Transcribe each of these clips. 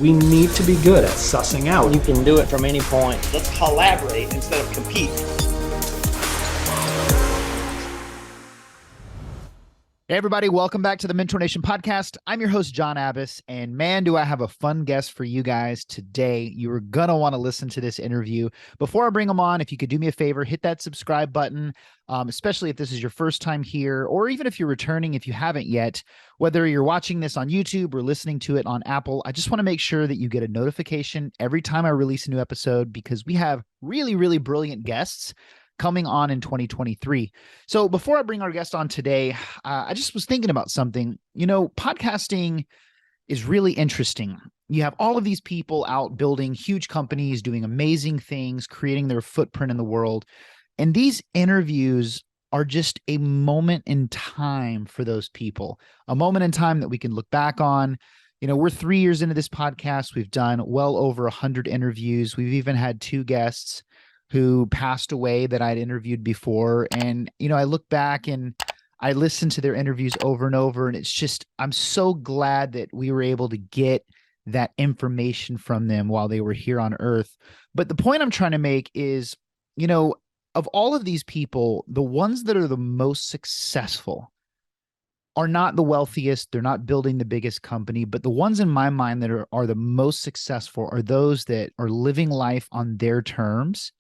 We need to be good at sussing out. You can do it from any point. Let's collaborate instead of compete. Hey everybody, welcome back to the Mentor Nation podcast. I'm your host, John Abbas, and man, do I have a fun guest for you guys today. You are going to want to listen to this interview. Before I bring them on, if you could do me a favor, hit that subscribe button, especially if this is your first time here, or even if you're returning, if you haven't yet, whether you're watching this on YouTube or listening to it on Apple, I just want to make sure that you get a notification every time I release a new episode because we have really, really brilliant guests coming on in 2023. So before I bring our guest on today, I just was thinking about something. You know, podcasting is really interesting. You have all of these people out building huge companies, doing amazing things, creating their footprint in the world. And these interviews are just a moment in time for those people, a moment in time that we can look back on. You know, we're 3 years into this podcast. We've done well over 100 interviews. We've even had 2 guests who passed away that I'd interviewed before. And, you know, I look back and I listen to their interviews over and over. And it's just, I'm so glad that we were able to get that information from them while they were here on Earth. But the point I'm trying to make is, you know, of all of these people, the ones that are the most successful are not the wealthiest. They're not building the biggest company, but the ones in my mind that are the most successful are those that are living life on their terms.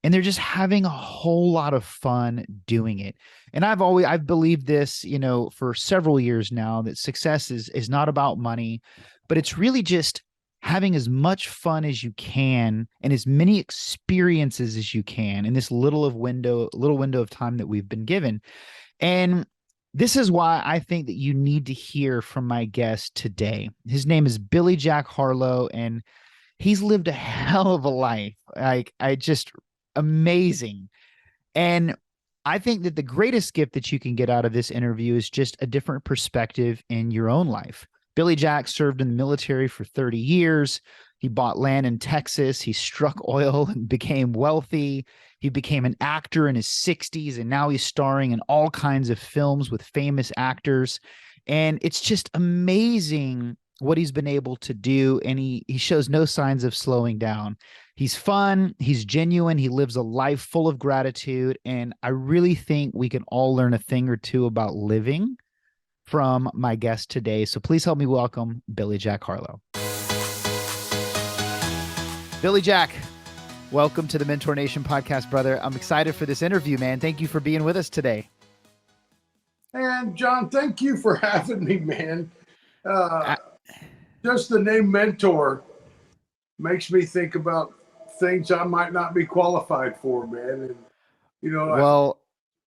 And they're just having a whole lot of fun doing it. And I've believed this, you know, for several years now, that success is not about money, but it's really just having as much fun as you can and as many experiences as you can in this little window of time that we've been given. And this is why I think that you need to hear from my guest today. His name is Billy Jack Harlow, and he's lived a hell of a life. Amazing. And I think that the greatest gift that you can get out of this interview is just a different perspective in your own life. Billy Jack served in the military for 30 years. He bought land in Texas. He struck oil and became wealthy. He became an actor in his 60s, and now he's starring in all kinds of films with famous actors. And it's just amazing what he's been able to do. And he shows no signs of slowing down. He's fun. He's genuine. He lives a life full of gratitude. And I really think we can all learn a thing or two about living from my guest today. So please help me welcome Billy Jack Harlow. Billy Jack, welcome to the Mentor Nation podcast, brother. I'm excited for this interview, man. Thank you for being with us today. And John, thank you for having me, man. Just the name mentor makes me think about things I might not be qualified for, man. And, you know,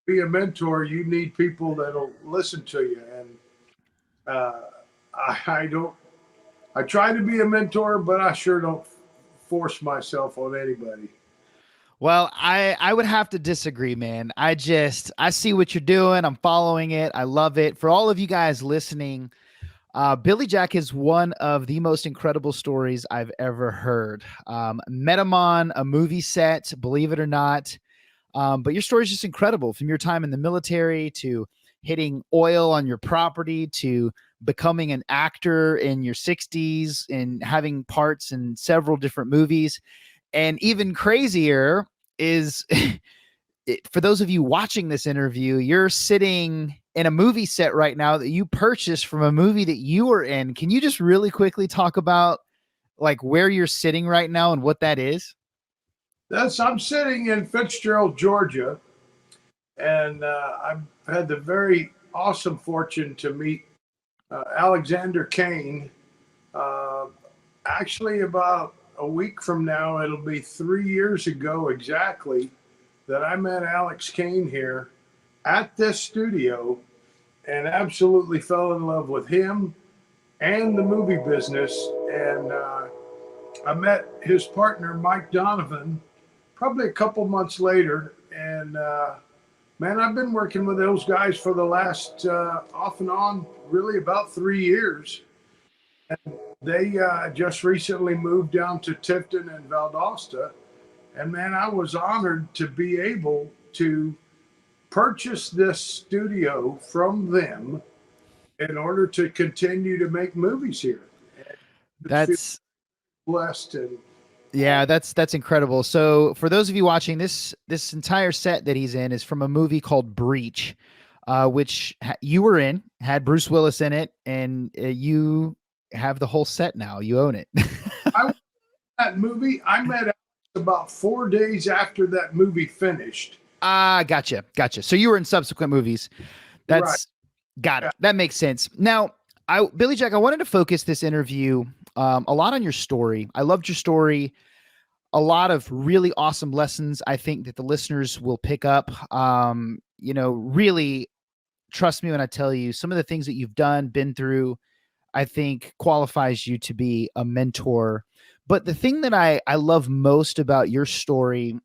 to be a mentor, you need people that'll listen to you. And I try to be a mentor, but I sure don't force myself on anybody. Well, I would have to disagree, man. I see what you're doing. I'm following it. I love it. For all of you guys listening, Billy Jack is one of the most incredible stories I've ever heard. Met him on a movie set, believe it or not. But your story is just incredible, from your time in the military to hitting oil on your property to becoming an actor in your 60s and having parts in several different movies. And even crazier is for those of you watching this interview, you're sitting in a movie set right now that you purchased from a movie that you were in. Can you just really quickly talk about like where you're sitting right now and what that is? I'm sitting in Fitzgerald, Georgia, and I've had the very awesome fortune to meet Alexander Kane. Actually, about a week from now, it'll be 3 years ago exactly that I met Alex Kane here at this studio and absolutely fell in love with him and the movie business. And I met his partner, Mike Donovan, probably a couple months later. And man, I've been working with those guys for the last off and on, really about 3 years. And they just recently moved down to Tifton and Valdosta. And man, I was honored to be able to purchase this studio from them in order to continue to make movies here. That's blessed. And Yeah, that's incredible. So for those of you watching, this entire set that he's in is from a movie called Breach, which you were in, had Bruce Willis in it, and you have the whole set now. You own it. I watched that movie. I met Alex about 4 days after that movie finished. Ah, gotcha. So you were in subsequent movies. Right. That's got it. That makes sense. Now, Billy Jack, I wanted to focus this interview a lot on your story. I loved your story. A lot of really awesome lessons I think that the listeners will pick up. Really trust me when I tell you some of the things that you've been through, I think qualifies you to be a mentor. But the thing that I love most about your story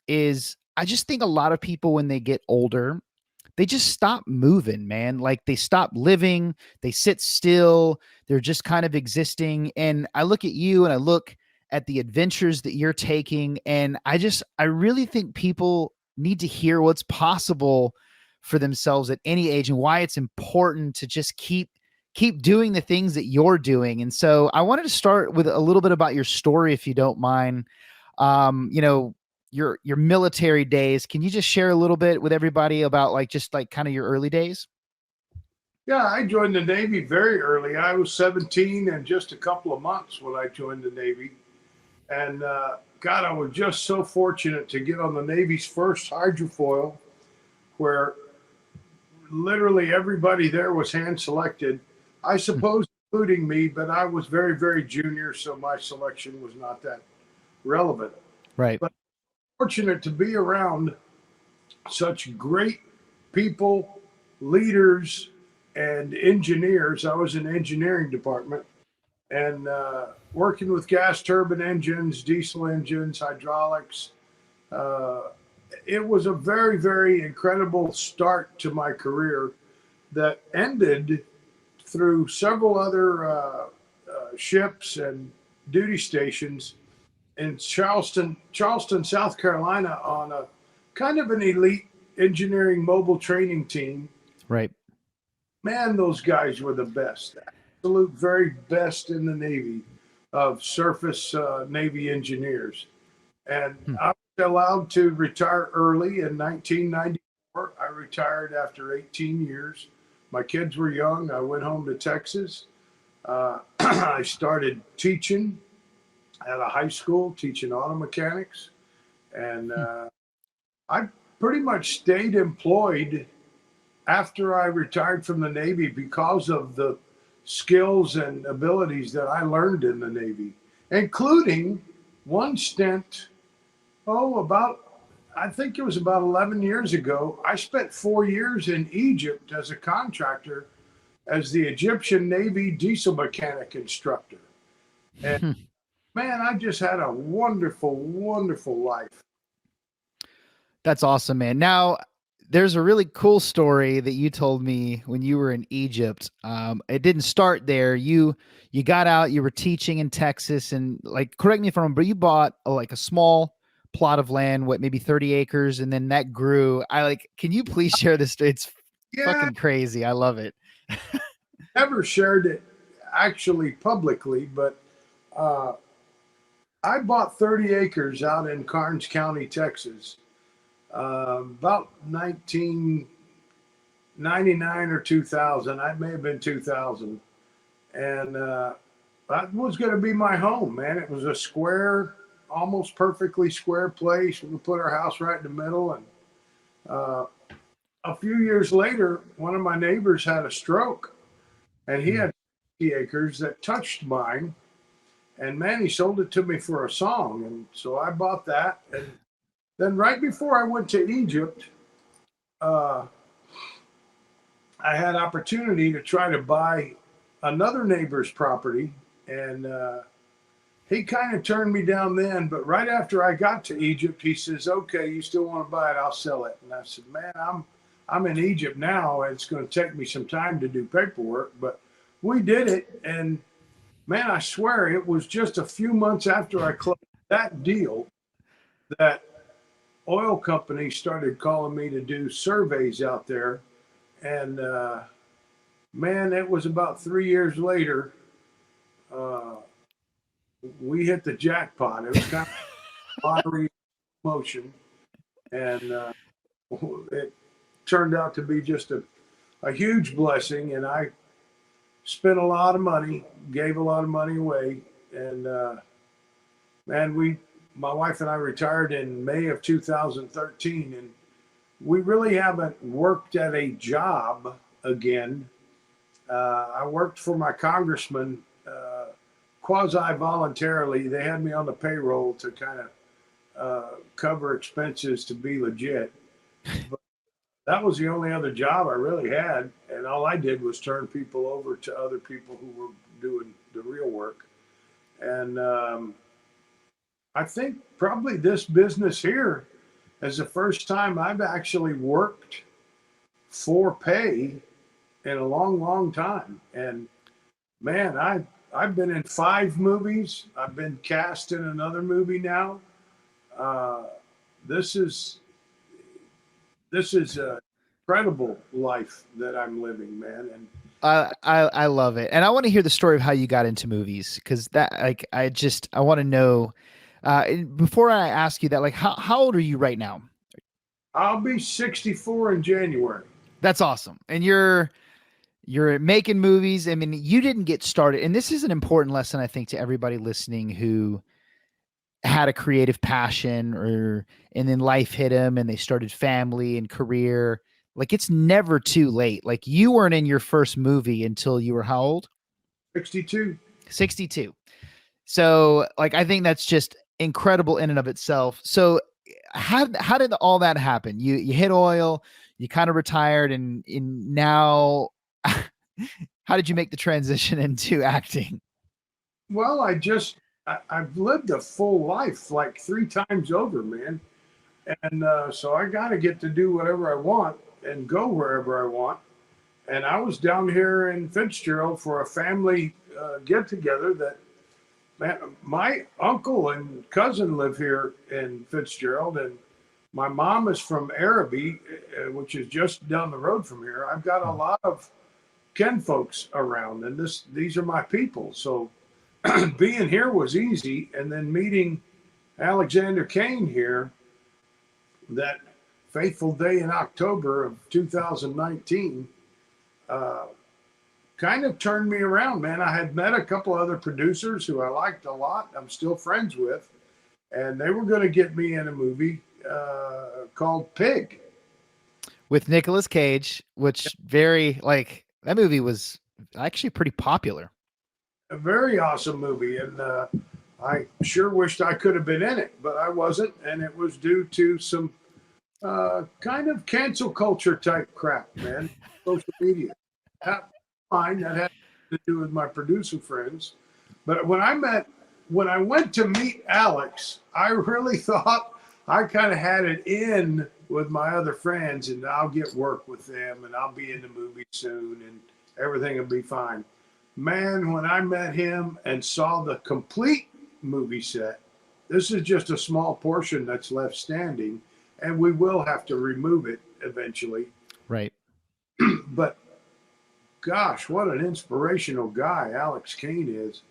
is I just think a lot of people, when they get older, they just stop moving, man. Like they stop living, they sit still, they're just kind of existing. And I look at you and I look at the adventures that you're taking. And I really think people need to hear what's possible for themselves at any age and why it's important to just keep doing the things that you're doing. And so I wanted to start with a little bit about your story, if you don't mind. Your military days. Can you just share a little bit with everybody about just kind of your early days? Yeah, I joined the Navy very early. I was 17 and just a couple of months when I joined the Navy. And God, I was just so fortunate to get on the Navy's first hydrofoil, where literally everybody there was hand selected. I suppose including me, but I was very, very junior, so my selection was not that relevant. Right. But fortunate to be around such great people, leaders, and engineers. I was in the engineering department, and working with gas turbine engines, diesel engines, hydraulics. It was a very, very incredible start to my career that ended through several other ships and duty stations in Charleston, South Carolina, on a kind of an elite engineering mobile training team. Right. Man, those guys were the best, absolute very best in the Navy of surface Navy engineers. And I was allowed to retire early in 1994. I retired after 18 years. My kids were young. I went home to Texas. I started teaching at a high school, teaching auto mechanics. And I pretty much stayed employed after I retired from the Navy because of the skills and abilities that I learned in the Navy, including one stint, I think it was about 11 years ago. I spent 4 years in Egypt as a contractor as the Egyptian Navy diesel mechanic instructor. And man, I just had a wonderful, wonderful life. That's awesome, man. Now, there's a really cool story that you told me when you were in Egypt. It didn't start there. You got out, you were teaching in Texas, and correct me if I'm wrong, but you bought a small plot of land, maybe 30 acres, and then that grew. Can you please share this? It's fucking crazy. I love it. Never shared it actually publicly, but I bought 30 acres out in Karnes County, Texas, about 1999 or 2000. I may have been 2000. And that was going to be my home, man. It was a square, almost perfectly square place. We put our house right in the middle. And a few years later, one of my neighbors had a stroke, and he had 50 acres that touched mine. And man, he sold it to me for a song. And so I bought that. And then right before I went to Egypt, I had opportunity to try to buy another neighbor's property. And he kind of turned me down then. But right after I got to Egypt, he says, "Okay, you still want to buy it? I'll sell it." And I said, "Man, I'm in Egypt now. It's going to take me some time to do paperwork." But we did it. And man, I swear it was just a few months after I closed that deal that oil companies started calling me to do surveys out there. And man, it was about 3 years later. we hit the jackpot. It was kind of lottery motion, and it turned out to be just a huge blessing. And I spent a lot of money, gave a lot of money away, and man, my wife and I retired in May of 2013, and we really haven't worked at a job again. I worked for my congressman quasi voluntarily. They had me on the payroll to kind of cover expenses to be legit. But that was the only other job I really had. And all I did was turn people over to other people who were doing the real work. And I think probably this business here is the first time I've actually worked for pay in a long, long time. And man, I've been in 5 movies. I've been cast in another movie now. This is a incredible life that I'm living, man. And I love it, and I want to hear the story of how you got into movies, because that, like, I want to know. Before I ask you that, like, how old are you right now? I'll be 64 in January. That's awesome, and you're making movies. I mean, you didn't get started, and this is an important lesson, I think, to everybody listening who had a creative passion, and then life hit them and they started family and career. Like, it's never too late. Like, you weren't in your first movie until you were how old? 62. 62. So, like, I think that's just incredible in and of itself. So how did all that happen? You hit oil, you kind of retired, and now how did you make the transition into acting? Well, I've lived a full life like 3 times over, man. And so I got to get to do whatever I want and go wherever I want. And I was down here in Fitzgerald for a family get together that, man, my uncle and cousin live here in Fitzgerald, and my mom is from Araby, which is just down the road from here. I've got a lot of kin folks around, and these are my people. So being here was easy, and then meeting Alexander Kane here that fateful day in October of 2019 kind of turned me around, man. I had met a couple other producers who I liked a lot, I'm still friends with, and they were going to get me in a movie called Pig with Nicolas Cage, which that movie was actually pretty popular. A very awesome movie, and I sure wished I could have been in it, but I wasn't, and it was due to some kind of cancel culture type crap, man. Social media. That had to do with my producer friends. But when I went to meet Alex, I really thought I kind of had it in with my other friends, and I'll get work with them, and I'll be in the movie soon, and everything will be fine. Man, when I met him and saw the complete movie set, this is just a small portion that's left standing, and we will have to remove it eventually. Right. But gosh, what an inspirational guy Alex Kane is.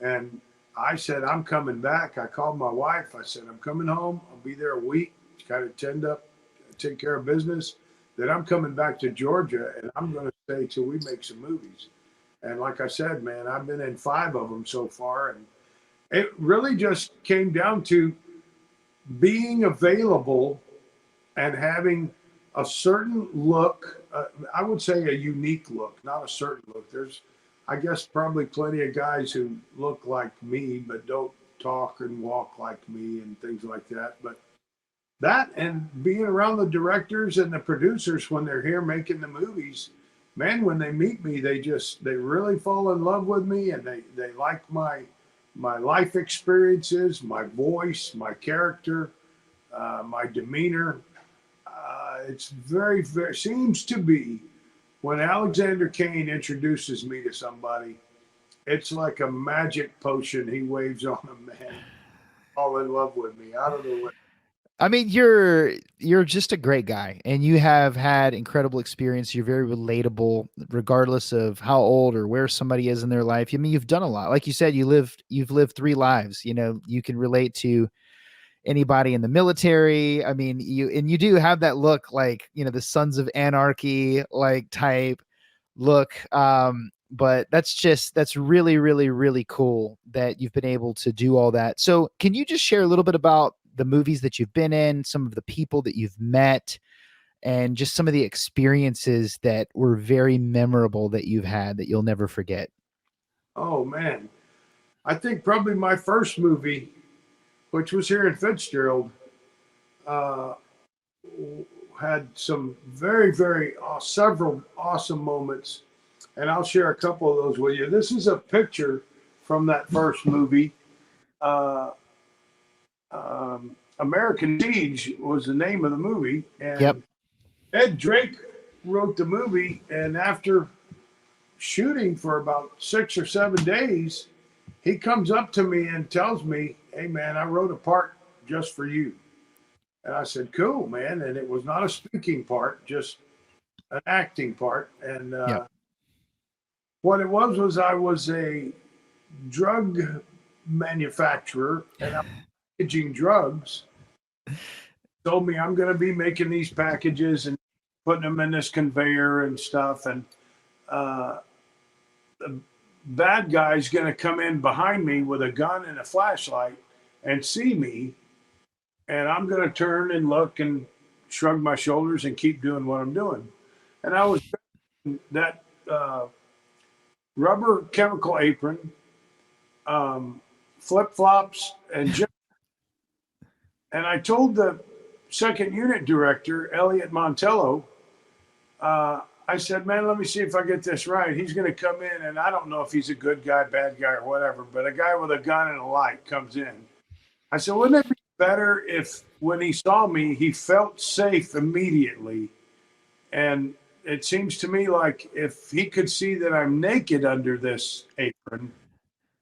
And I said, I'm coming back. I called my wife. I said, I'm coming home. I'll be there a week, kind of take care of business. Then I'm coming back to Georgia, and I'm going to stay till we make some movies. And like I said, man, I've been in 5 of them so far. And it really just came down to being available and having a certain look. I would say a unique look, not a certain look. There's, I guess, probably plenty of guys who look like me, but don't talk and walk like me and things like that. But that, and being around the directors and the producers when they're here making the movies, man, when they meet me, they really fall in love with me, and they like my life experiences, my voice, my character, my demeanor. It's very, very, seems to be, when Alexander Kane introduces me to somebody, it's like a magic potion he waves on them, man. All in love with me. I don't know what. I mean, you're just a great guy, and you have had incredible experience. You're very relatable, regardless of how old or where somebody is in their life. I mean, you've done a lot. Like you said, you've lived 3 lives. You know, you can relate to anybody in the military. I mean, you do have that look, like, you know, the Sons of Anarchy like type look. But that's really, really, really cool that you've been able to do all that. So can you just share a little bit about the movies that you've been in, some of the people that you've met, and just some of the experiences that were very memorable that you've had that you'll never forget? Oh man, I think probably my first movie, which was here in Fitzgerald, uh, had some several awesome moments, and I'll share a couple of those with you. This is a picture from that first movie. Uh, American Siege was the name of the movie, and Yep. Ed Drake wrote the movie. And after shooting for about 6 or 7 days, he comes up to me and tells me, "Hey, man, I wrote a part just for you." And I said, "Cool, man." And it was not a speaking part, just an acting part. And Yep. what it was I was a drug manufacturer, and I'm packaging drugs. Told me I'm going to be making these packages and putting them in this conveyor and stuff. And the bad guy's going to come in behind me with a gun and a flashlight and see me. And I'm going to turn and look and shrug my shoulders and keep doing what I'm doing. And I was that rubber chemical apron, flip flops, and I told the second unit director, Elliot Montello, I said, "Man, let me see if I get this right. He's going to come in, and I don't know if he's a good guy, bad guy, or whatever, but a guy with a gun and a light comes in." I said, "Wouldn't it be better if when he saw me, he felt safe immediately?" And it seems to me like if he could see that I'm naked under this apron,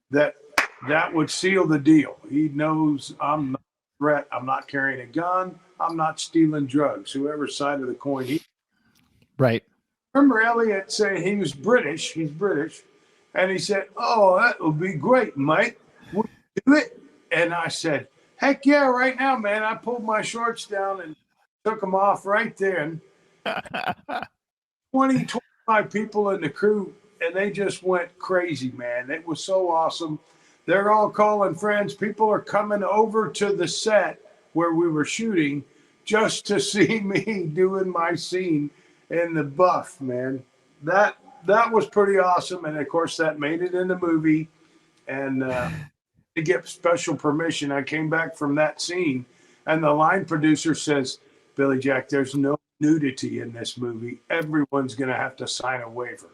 that would seal the deal. He knows I'm not a threat. I'm not carrying a gun. I'm not stealing drugs. Whoever side of the coin he. Right. Remember Elliot saying he was British. He's British. And he said, "Oh, that would be great, mate. Would you do it?" And I said, "Heck yeah, right now, man." I pulled my shorts down and took them off right then. 25 people in the crew, and they just went crazy, man. It was so awesome. They're all calling friends. People are coming over to the set where we were shooting just to see me doing my scene in the buff, man. That was pretty awesome. And of course, that made it in the movie. And to get special permission, I came back from that scene, and the line producer says, "Billy Jack, there's no nudity in this movie. Everyone's going to have to sign a waiver."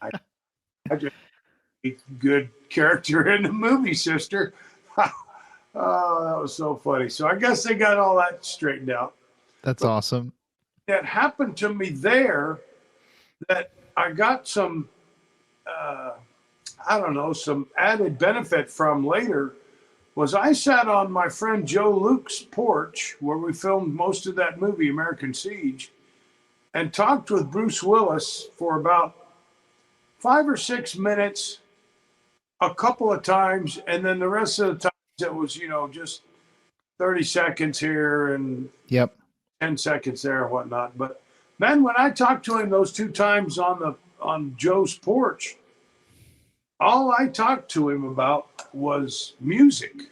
I just good character in the movie, sister. Oh, that was so funny. So I guess they got all that straightened out. That's awesome. That happened to me there that I got some, I don't know, some added benefit from later was I sat on my friend Joe Luke's porch where we filmed most of that movie, American Siege, and talked with Bruce Willis for about 5 or 6 minutes a couple of times. And then the rest of the times it was, just 30 seconds here and Yep. 10 seconds there and whatnot. But then when I talked to him those 2 times on Joe's porch, all I talked to him about was music.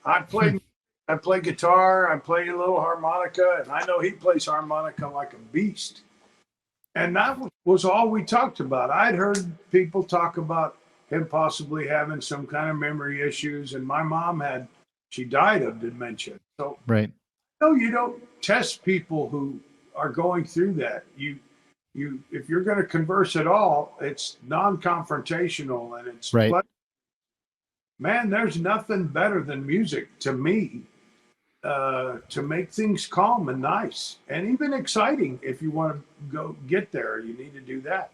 I play guitar, I play a little harmonica, and I know he plays harmonica like a beast. And that was all we talked about. I'd heard people talk about him possibly having some kind of memory issues, and my mom she died of dementia. So Right. no, you don't test people who are going through that. You if you're going to converse at all, it's non-confrontational, and it's Right. Man, there's nothing better than music to me to make things calm and nice and even exciting. If you want to go get there, you need to do that.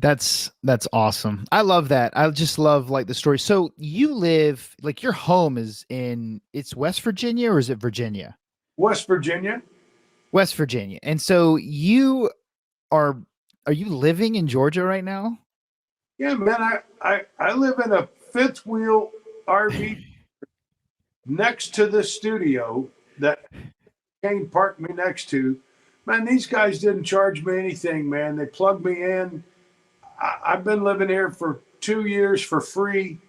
That's awesome. I love that. I just love like the story. So you live like your home is it's West Virginia or is it Virginia? West Virginia. West Virginia. And so you are are you living in Georgia right now? Yeah, man. I live in a fifth wheel RV next to the studio that Kane parked me next to. Man, these guys didn't charge me anything, man. They plugged me in. I've been living here for 2 years for free,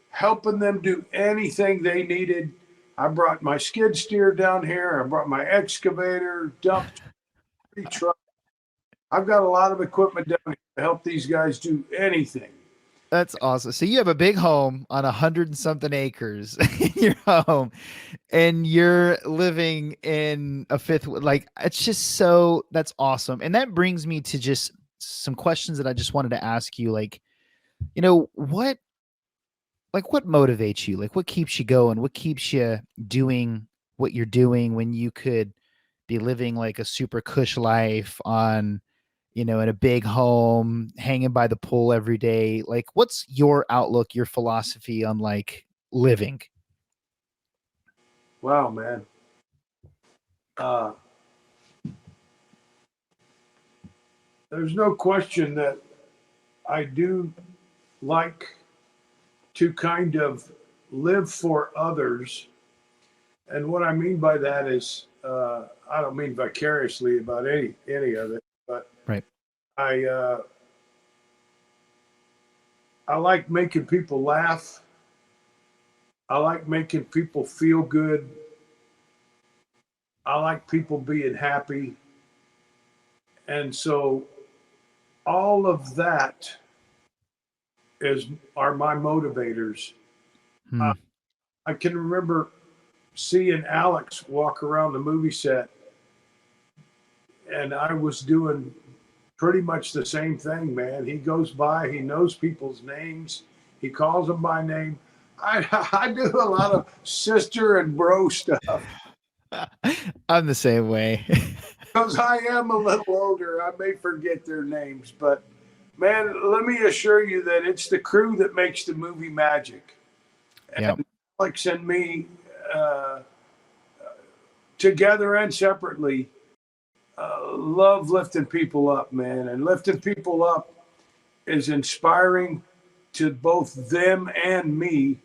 helping them do anything they needed. I brought my skid steer down here. I brought my excavator, dump truck. I've got a lot of equipment down here to help these guys do anything. That's awesome. So you have a big home on 100 and something acres in your home, and you're living in a fifth. Like it's just so that's awesome. And that brings me to just some questions that I just wanted to ask you. Like, what motivates you? Like what keeps you going? What keeps you doing what you're doing when you could be living like a super cush life on, in a big home, hanging by the pool every day? Like, what's your outlook, your philosophy on like living? Wow, man. Uh, there's no question that I do like to kind of live for others. And what I mean by that is, I don't mean vicariously about any of it, but Right. I I like making people laugh. I like making people feel good. I like people being happy. And so all of that are my motivators. Hmm. I can remember seeing Alex walk around the movie set, and I was doing pretty much the same thing, man. He goes by, he knows people's names, he calls them by name. I do a lot of sister and bro stuff I'm the same way. because I am a little older. I may forget their names, but man, let me assure you that it's the crew that makes the movie magic. Yeah. And Alex and me, uh, together and separately, love lifting people up, man. And lifting people up is inspiring to both them and me,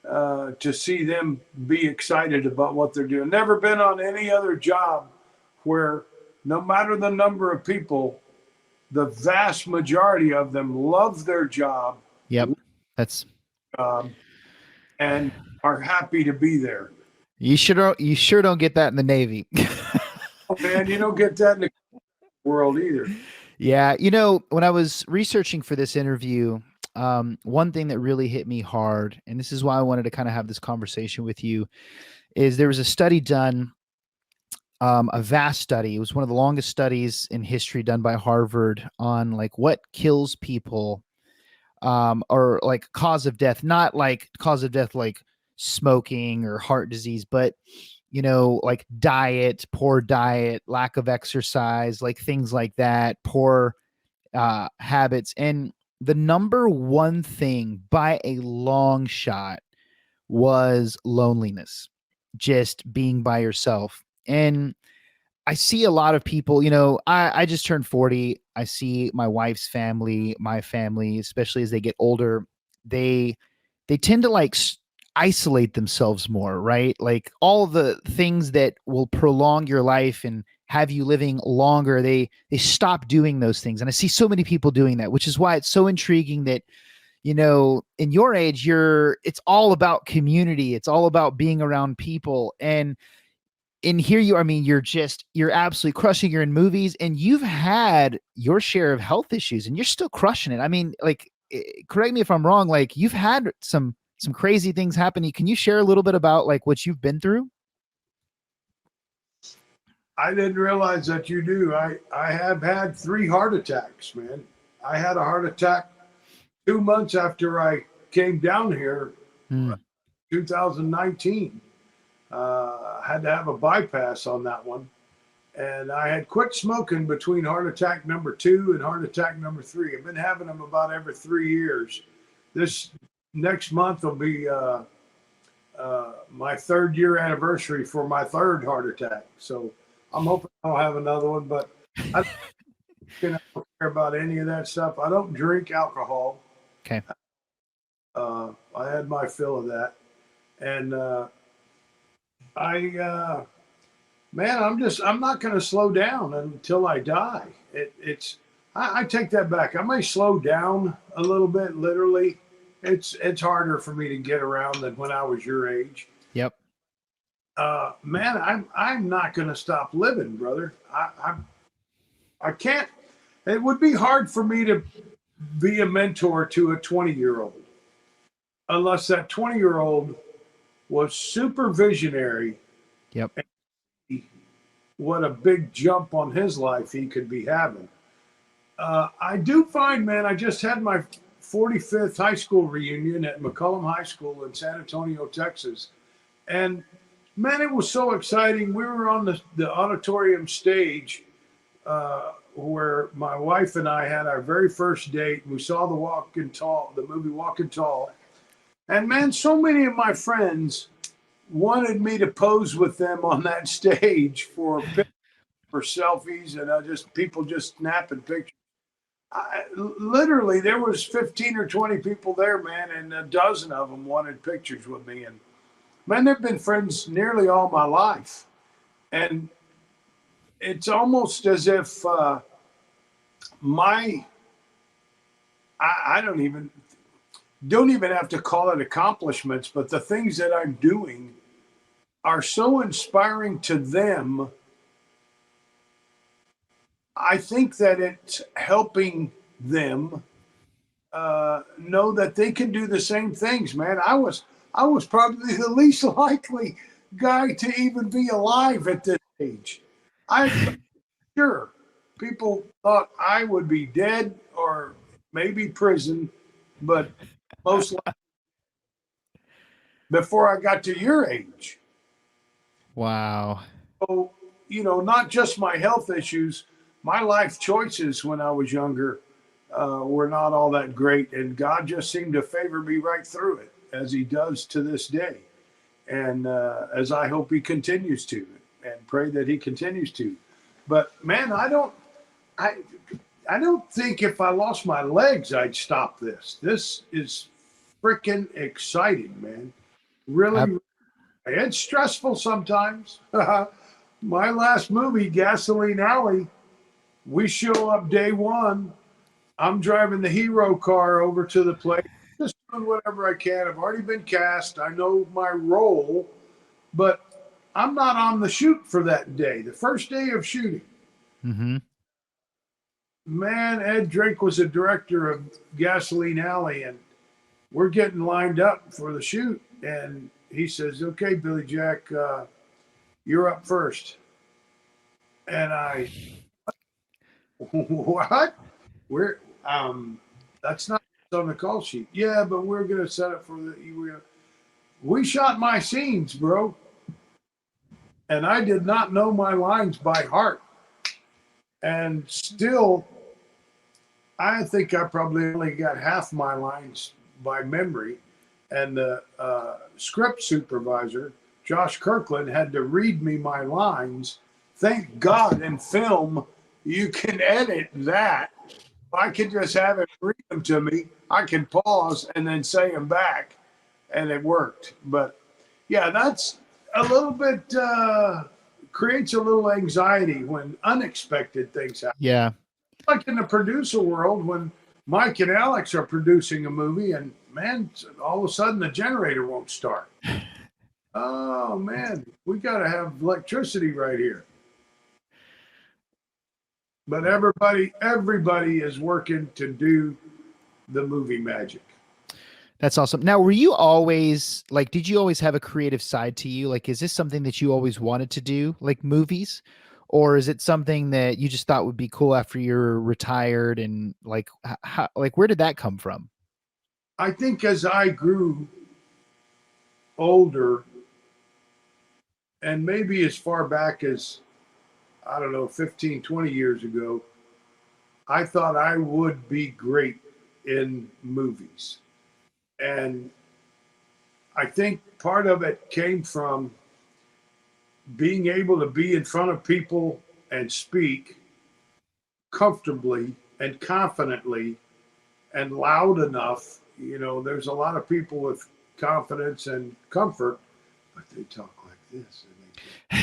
to see them be excited about what they're doing. Never been on any other job where, no matter the number of people, the vast majority of them love their job. Yep. That's um, and are happy to be there. you sure don't get that in the Navy. Oh, man, you don't get that in the world either. Yeah. When I was researching for this interview, one thing that really hit me hard, and this is why I wanted to kind of have this conversation with you, is there was a study done, a vast study. It was one of the longest studies in history done by Harvard on like what kills people, or like cause of death, not like cause of death like smoking or heart disease, but like poor diet, lack of exercise, like things like that, poor habits. And the number one thing by a long shot was loneliness, just being by yourself. And I see a lot of people, I just turned 40. I see my wife's family, my family, especially as they get older, they tend to like isolate themselves more, right? Like all the things that will prolong your life and have you living longer, they stop doing those things. And I see so many people doing that, which is why it's so intriguing that, in your age, it's all about community. It's all about being around people. And here you, I mean, you're absolutely crushing. You're in movies and you've had your share of health issues and you're still crushing it. I mean, like, correct me if I'm wrong. Like you've had some crazy things happening. Can you share a little bit about like what you've been through? I didn't realize that you do. I have had 3 heart attacks, man. I had a heart attack 2 months after I came down here, 2019. Had to have a bypass on that one. And I had quit smoking between heart attack number 2 and heart attack number 3. I've been having them about every 3 years. This next month will be my 3rd-year anniversary for my 3rd heart attack. So I'm hoping I'll have another one, but I don't care about any of that stuff. I don't drink alcohol. Okay. I had my fill of that. And man, I'm not going to slow down until I die. I take that back. I may slow down a little bit, literally. It's harder for me to get around than when I was your age. Yep. Man, I'm not going to stop living, brother. I can't. It would be hard for me to be a mentor to a 20-year-old unless that 20-year-old was super visionary. Yep. What a big jump on his life he could be having. I do find, man, I just had my 45th high school reunion at McCullum High School in San Antonio, Texas. And man, it was so exciting. We were on the auditorium stage where my wife and I had our very first date. We saw the movie Walking Tall. And man, so many of my friends wanted me to pose with them on that stage for selfies, and people just snapping pictures. Literally, there was 15 or 20 people there, man, and a dozen of them wanted pictures with me. And man, they've been friends nearly all my life, and it's almost as if I don't even have to call it accomplishments, but the things that I'm doing are so inspiring to them. I think that it's helping them know that they can do the same things, man. I was probably the least likely guy to even be alive at this age. I'm sure people thought I would be dead or maybe prison, but most likely before I got to your age. Wow. So, not just my health issues, my life choices when I was younger were not all that great. And God just seemed to favor me right through it, as he does to this day. And as I hope he continues to, and pray that he continues to. But man, I don't think if I lost my legs, I'd stop this. This is freaking exciting, man. Really. It's stressful sometimes. My last movie, Gasoline Alley, we show up day one. I'm driving the hero car over to the place, just doing whatever I can. I've already been cast. I know my role, but I'm not on the shoot for that day, the first day of shooting. Mm-hmm. Man, Ed Drake was a director of Gasoline Alley, and we're getting lined up for the shoot. And he says, "Okay, Billy Jack, you're up first." And I, what? We're that's not on the call sheet. Yeah, but we're gonna set up for we shot my scenes, bro, and I did not know my lines by heart, and still, I think I probably only got half my lines by memory. And the script supervisor, Josh Kirkland, had to read me my lines. Thank God in film, you can edit that. If I could just have it read them to me, I can pause and then say them back, and it worked. But yeah, that's a little bit, creates a little anxiety when unexpected things happen. Yeah. Like in the producer world, when Mike and Alex are producing a movie, and man, all of a sudden the generator won't start. Oh man, we got to have electricity right here. But everybody is working to do the movie magic. That's awesome. Now, were you always did you always have a creative side to you? Like, is this something that you always wanted to do, like movies? Or is it something that you just thought would be cool after you're retired? And where did that come from? I think as I grew older, and maybe as far back as I don't know, 15, 20 years ago, I thought I would be great in movies. And I think part of it came from being able to be in front of people and speak comfortably and confidently and loud enough. You know, there's a lot of people with confidence and comfort, but they talk like this, and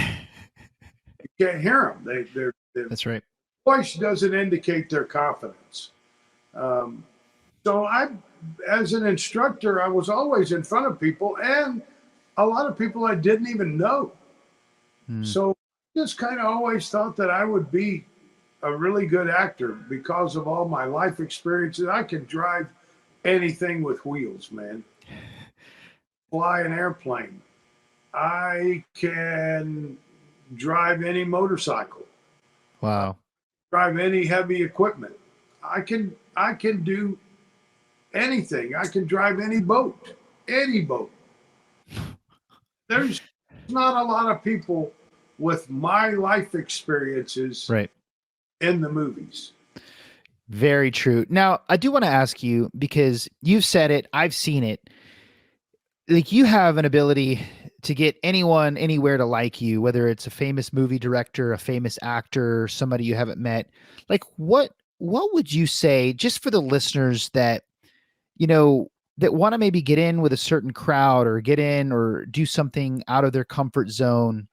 you can't hear them. Their That's right. voice doesn't indicate their confidence. So as an instructor, I was always in front of people, and a lot of people I didn't even know. So I just kind of always thought that I would be a really good actor because of all my life experiences. I can drive anything with wheels, man. Fly an airplane. I can drive any motorcycle. Wow. Drive any heavy equipment. I can do anything. I can drive any boat. Any boat. There's not a lot of people with my life experiences Right. in the movies. Very true. Now, I do want to ask you, because you've said it, I've seen it. Like, you have an ability to get anyone anywhere to like you, whether it's a famous movie director, a famous actor, somebody you haven't met. Like, what would you say, just for the listeners that, you know, that want to maybe get in with a certain crowd or get in or do something out of their comfort zone?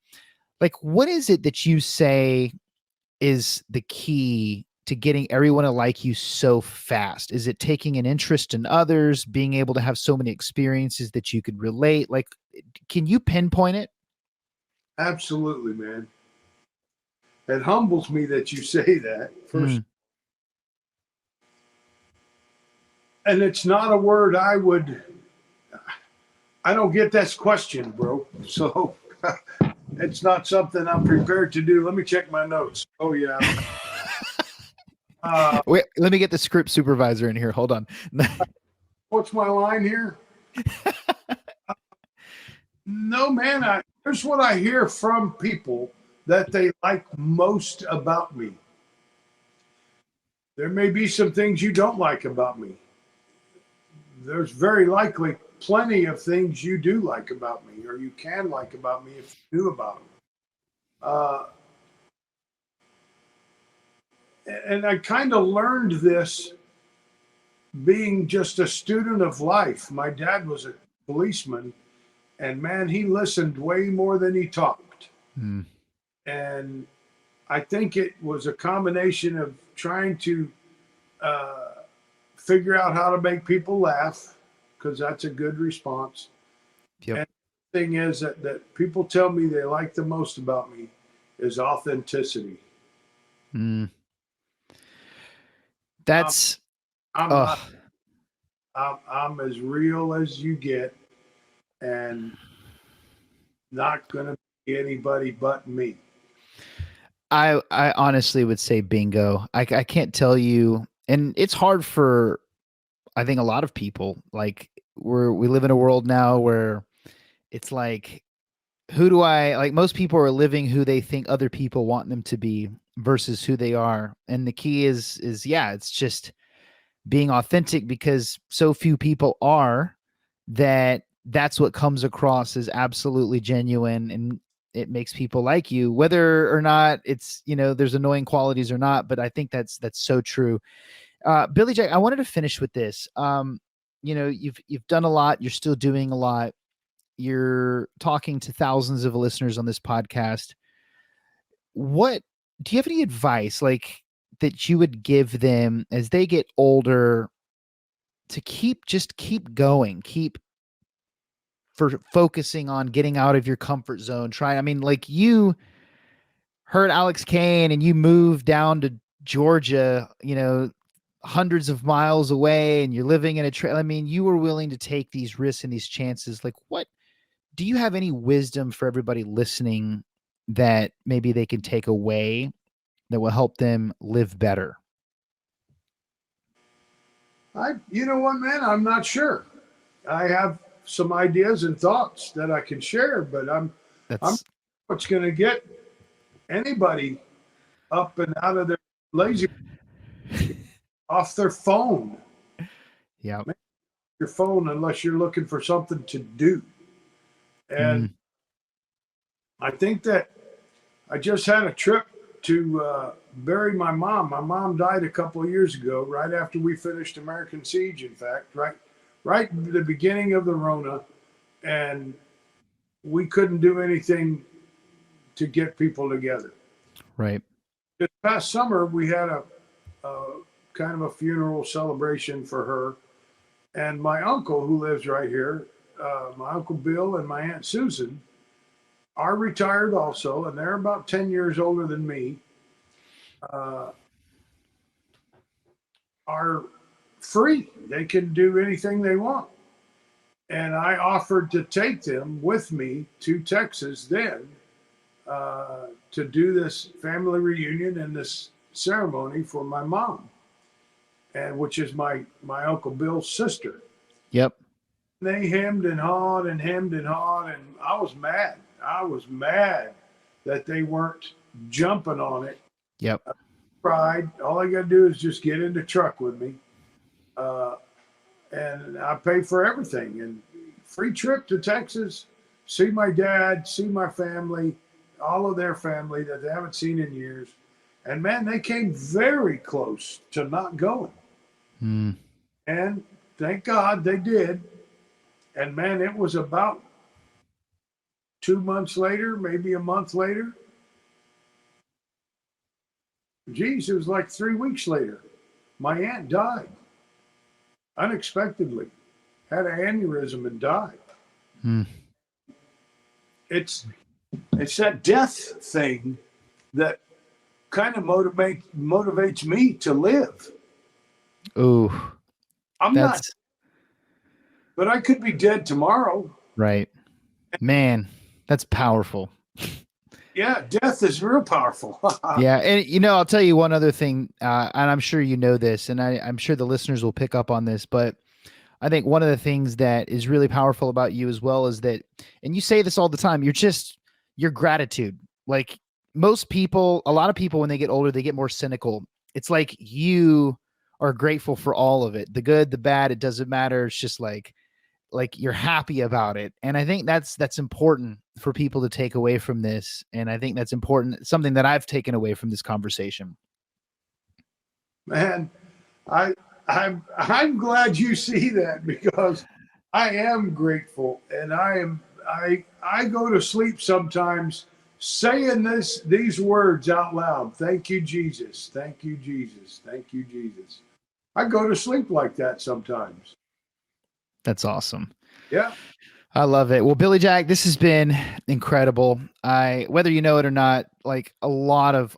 Like, what is it that you say is the key to getting everyone to like you so fast? Is it taking an interest in others, being able to have so many experiences that you could relate? Like, can you pinpoint it? Absolutely, man. It humbles me that you say that first. And it's not a word I don't get this question, bro. So it's not something I'm prepared to do. Let me check my notes. Oh, yeah. Wait, let me get the script supervisor in here. Hold on. What's my line here? No, man. Here's what I hear from people that they like most about me. There may be some things you don't like about me. There's very likely plenty of things you do like about me, or you can like about me if you knew about them. And I kind of learned this being just a student of life. My dad was a policeman, and man, he listened way more than he talked. And I think it was a combination of trying to figure out how to make people laugh, because that's a good response. Yep. And the thing is that people tell me they like the most about me is authenticity. That's I'm as real as you get, and not gonna be anybody but me. I honestly would say bingo. I can't tell you, and it's hard for, I think, a lot of people. Like, we live in a world now where it's like, who do I like? Most people are living who they think other people want them to be versus who they are. And the key is yeah, it's just being authentic, because so few people are, that's what comes across as absolutely genuine, and it makes people like you, whether or not it's, there's annoying qualities or not. But I think that's so true. Billy Jack, I wanted to finish with this. You've done a lot. You're still doing a lot. You're talking to thousands of listeners on this podcast. What do you have any advice, like, that you would give them as they get older, to keep going, keep for focusing on getting out of your comfort zone? Like, you heard Alex Kane and you moved down to Georgia, hundreds of miles away, and you're living in a trail. You were willing to take these risks and these chances. Like, what do you have any wisdom for everybody listening that maybe they can take away that will help them live better? You know what, man? I'm not sure. I have some ideas and thoughts that I can share, but I'm what's going to get anybody up and out of their lazy, off their phone. Yeah. Your phone unless you're looking for something to do. And I think that I just had a trip to bury my mom. My mom died a couple of years ago, right after we finished American Siege, in fact, right at the beginning of the Rona. And we couldn't do anything to get people together. Right. This past summer, we had a kind of a funeral celebration for her. And my uncle, who lives right here, my Uncle Bill and my Aunt Susan, are retired also, and they're about 10 years older than me, are free. They can do anything they want. And I offered to take them with me to Texas then to do this family reunion and this ceremony for my mom, and which is my Uncle Bill's sister. Yep. They hemmed and hawed and hemmed and hawed, and I was mad. I was mad that they weren't jumping on it. Yep. I cried. All I got to do is just get in the truck with me, and I pay for everything. And free trip to Texas, see my dad, see my family, all of their family that they haven't seen in years. And man, they came very close to not going. And thank God they did. And man, it was about 2 months later, maybe a month later. Geez, it was like 3 weeks later. My aunt died unexpectedly, had an aneurysm and died. It's that death thing that kind of motivates me to live. Ooh, I'm not, but I could be dead tomorrow. Right. Man, that's powerful. Yeah, death is real powerful. Yeah. And, I'll tell you one other thing, and I'm sure you know this, and I'm sure the listeners will pick up on this, but I think one of the things that is really powerful about you as well is that, and you say this all the time, your gratitude. Like most people, a lot of people, when they get older, they get more cynical. It's like you are grateful for all of it, the good, the bad, it doesn't matter. It's just like you're happy about it. And I think that's important for people to take away from this. And I think that's important, something that I've taken away from this conversation. Man, I'm glad you see that, because I am grateful, and I go to sleep sometimes saying these words out loud. Thank you, Jesus. Thank you, Jesus. Thank you, Jesus. I go to sleep like that sometimes. That's awesome. Yeah. I love it. Well, Billy Jack, this has been incredible. Whether you know it or not, like a lot of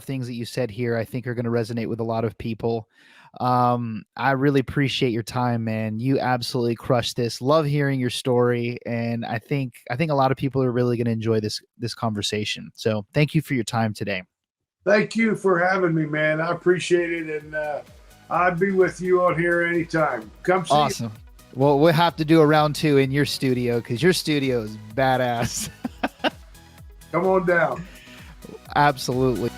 things that you said here, I think are going to resonate with a lot of people. I really appreciate your time, man. You absolutely crushed this. Love hearing your story. And I think a lot of people are really going to enjoy this conversation. So thank you for your time today. Thank you for having me, man. I appreciate it. And I'd be with you out here anytime. Come see. Awesome. Well, we'll have to do a round 2 in your studio, because your studio is badass. Come on down. Absolutely.